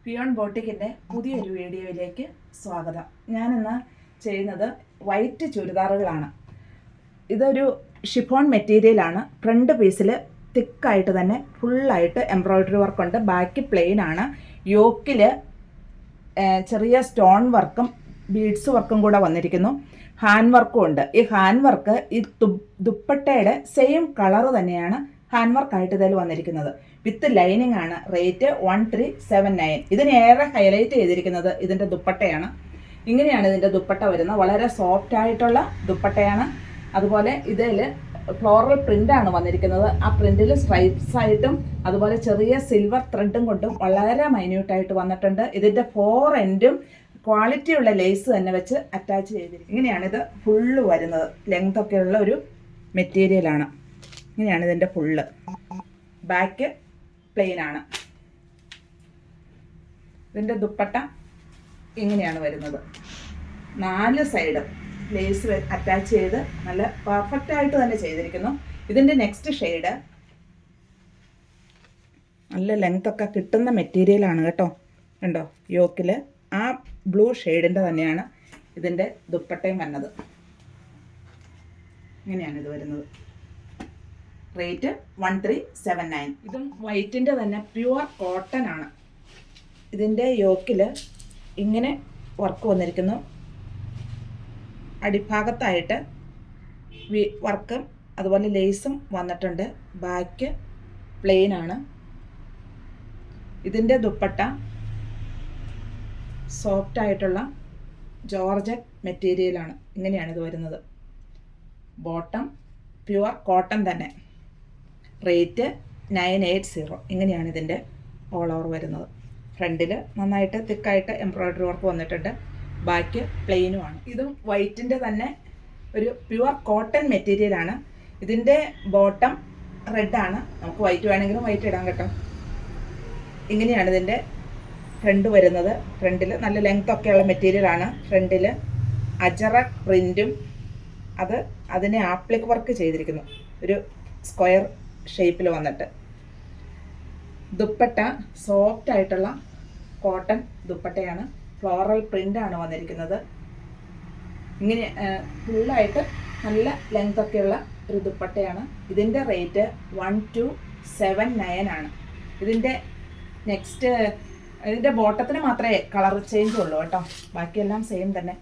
ഫിയോൺ ബോട്ടിക്കിൻ്റെ പുതിയൊരു വീഡിയോയിലേക്ക് സ്വാഗതം. ഞാനിന്ന് ചെയ്യുന്നത് വൈറ്റ് ചുരിദാറുകളാണ്. ഇതൊരു ഷിഫോൺ മെറ്റീരിയലാണ്. ഫ്രണ്ട് പീസിൽ തിക്കായിട്ട് തന്നെ ഫുള്ളായിട്ട് എംബ്രോയ്ഡറി വർക്കുണ്ട്. ബാക്ക് പ്ലെയിൻ ആണ്. യോക്കിൽ ചെറിയ സ്റ്റോൺ വർക്കും ബീഡ്സ് വർക്കും കൂടെ വന്നിരിക്കുന്നു. ഹാൻഡ് വർക്കും ഉണ്ട്. ഈ ഹാൻഡ് വർക്ക് ഈ ദുപ്പട്ടയുടെ സെയിം കളർ തന്നെയാണ് ഹാൻഡ് വർക്കായിട്ട് ഇതിൽ വന്നിരിക്കുന്നത്. വിത്ത് ലൈനിങ് ആണ്. റേറ്റ് 1379. ഇതിനേറെ ഹൈലൈറ്റ് ചെയ്തിരിക്കുന്നത് ഇതിൻ്റെ ദുപ്പട്ടയാണ്. ഇങ്ങനെയാണ് ഇതിൻ്റെ ദുപ്പട്ട വരുന്നത്. വളരെ സോഫ്റ്റ് ആയിട്ടുള്ള ദുപ്പട്ടയാണ്. അതുപോലെ ഇതിൽ ഫ്ലോറൽ പ്രിൻ്റാണ് വന്നിരിക്കുന്നത്. ആ പ്രിൻറ്റിൽ സ്ട്രൈപ്സ് ആയിട്ടും അതുപോലെ ചെറിയ സിൽവർ ത്രെഡും കൊണ്ടും വളരെ മൈന്യൂട്ടായിട്ട് വന്നിട്ടുണ്ട്. ഇതിൻ്റെ 4 എൻഡും ക്വാളിറ്റിയുള്ള ലേസ് തന്നെ വെച്ച് അറ്റാച്ച് ചെയ്തിരിക്കും. ഇങ്ങനെയാണിത് ഫുള്ള് വരുന്നത്. ലെങ്ത് ഒക്കെയുള്ള ഒരു മെറ്റീരിയലാണ്. ഇങ്ങനെയാണ് ഇതിൻ്റെ ഫുള്ള്. ബാക്ക് പ്ലെയിൻ ആണ്. ഇതിൻ്റെ ദുപ്പട്ട ഇങ്ങനെയാണ് വരുന്നത്. 4 സൈഡും ലേസ് അറ്റാച്ച് ചെയ്ത് നല്ല പെർഫെക്റ്റ് ആയിട്ട് തന്നെ ചെയ്തിരിക്കുന്നു. ഇതിൻ്റെ നെക്സ്റ്റ് ഷെയ്ഡ് നല്ല ലെങ്ത് ഒക്കെ കിട്ടുന്ന മെറ്റീരിയലാണ് കേട്ടോ. കണ്ടോ, യോക്കിൽ ആ ബ്ലൂ ഷെയ്ഡിൻ്റെ തന്നെയാണ് ഇതിൻ്റെ ദുപ്പട്ടയും വന്നത്. ഇങ്ങനെയാണ് ഇത് വരുന്നത്. റേറ്റ് 1379. ഇതും വൈറ്റിൻ്റെ തന്നെ പ്യുവർ കോട്ടൺ ആണ്. ഇതിൻ്റെ യോക്കിൽ ഇങ്ങനെ വർക്ക് വന്നിരിക്കുന്നു. അടിഭാഗത്തായിട്ട് വർക്കും അതുപോലെ ലേസും വന്നിട്ടുണ്ട്. ബാക്ക് പ്ലെയിൻ ആണ്. ഇതിൻ്റെ ദുപ്പട്ട സോഫ്റ്റ് ആയിട്ടുള്ള ജോർജറ്റ് മെറ്റീരിയലാണ്. ഇങ്ങനെയാണ് ഇത് വരുന്നത്. ബോട്ടം പ്യുവർ കോട്ടൺ തന്നെ. റേറ്റ് 980. ഇങ്ങനെയാണ് ഇതിൻ്റെ ഓൾ ഓവർ വരുന്നത്. ഫ്രണ്ടിൽ നന്നായിട്ട് തിക്കായിട്ട് എംബ്രോയ്ഡറി വർക്ക് വന്നിട്ടുണ്ട്. ബാക്ക് പ്ലെയിനുമാണ്. ഇതും വൈറ്റിൻ്റെ തന്നെ ഒരു പ്യുവർ കോട്ടൺ മെറ്റീരിയലാണ്. ഇതിൻ്റെ ബോട്ടം റെഡാണ്. നമുക്ക് വൈറ്റ് വേണമെങ്കിലും വൈറ്റ് ഇടാൻ കേട്ടോ. ഇങ്ങനെയാണ് ഇതിൻ്റെ ഫ്രണ്ട് വരുന്നത്. ഫ്രണ്ടിൽ നല്ല ലെങ്ത് ഒക്കെയുള്ള മെറ്റീരിയലാണ്. ഫ്രണ്ടിൽ അജറക് പ്രിൻറ്റും അതിനെ ആപ്ലിക് വർക്ക് ചെയ്തിരിക്കുന്നു. ഒരു സ്ക്വയർ ഷേപ്പിൽ വന്നിട്ട്. ദുപ്പട്ട സോഫ്റ്റ് ആയിട്ടുള്ള കോട്ടൺ ദുപ്പട്ടയാണ്. ഫ്ലോറൽ പ്രിൻ്റാണ് വന്നിരിക്കുന്നത്. ഇങ്ങനെ ഫുള്ളായിട്ട് നല്ല ലെങ്ത് ഒക്കെയുള്ള ഒരു ദുപ്പട്ടയാണ്. ഇതിൻ്റെ റേറ്റ് 1279 ആണ്. ഇതിൻ്റെ നെക്സ്റ്റ് ഇതിൻ്റെ ബോട്ടത്തിന് മാത്രമേ കളർ ചേഞ്ച് ഉള്ളൂ കേട്ടോ. ബാക്കിയെല്ലാം സെയിം തന്നെ.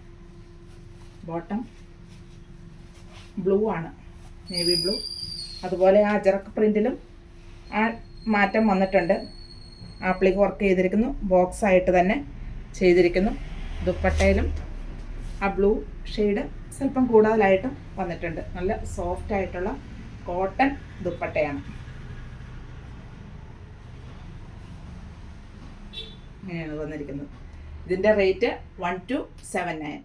ബോട്ടം ബ്ലൂ ആണ്, നേവി ബ്ലൂ. അതുപോലെ ആ അജറക്ക് പ്രിൻറ്റിലും ആ മാറ്റം വന്നിട്ടുണ്ട്. ആപ്ലിക് വർക്ക് ചെയ്തിരിക്കുന്നു. ബോക്സ് ആയിട്ട് തന്നെ ചെയ്തിരിക്കുന്നു. ദുപ്പട്ടയിലും ആ ബ്ലൂ ഷെയ്ഡ് സ്വല്പം കൂടുതലായിട്ടും വന്നിട്ടുണ്ട്. നല്ല സോഫ്റ്റ് ആയിട്ടുള്ള കോട്ടൺ ദുപ്പട്ടയാണ്. ഇങ്ങനെയാണ് വന്നിരിക്കുന്നത്. ഇതിൻ്റെ റേറ്റ് 1279.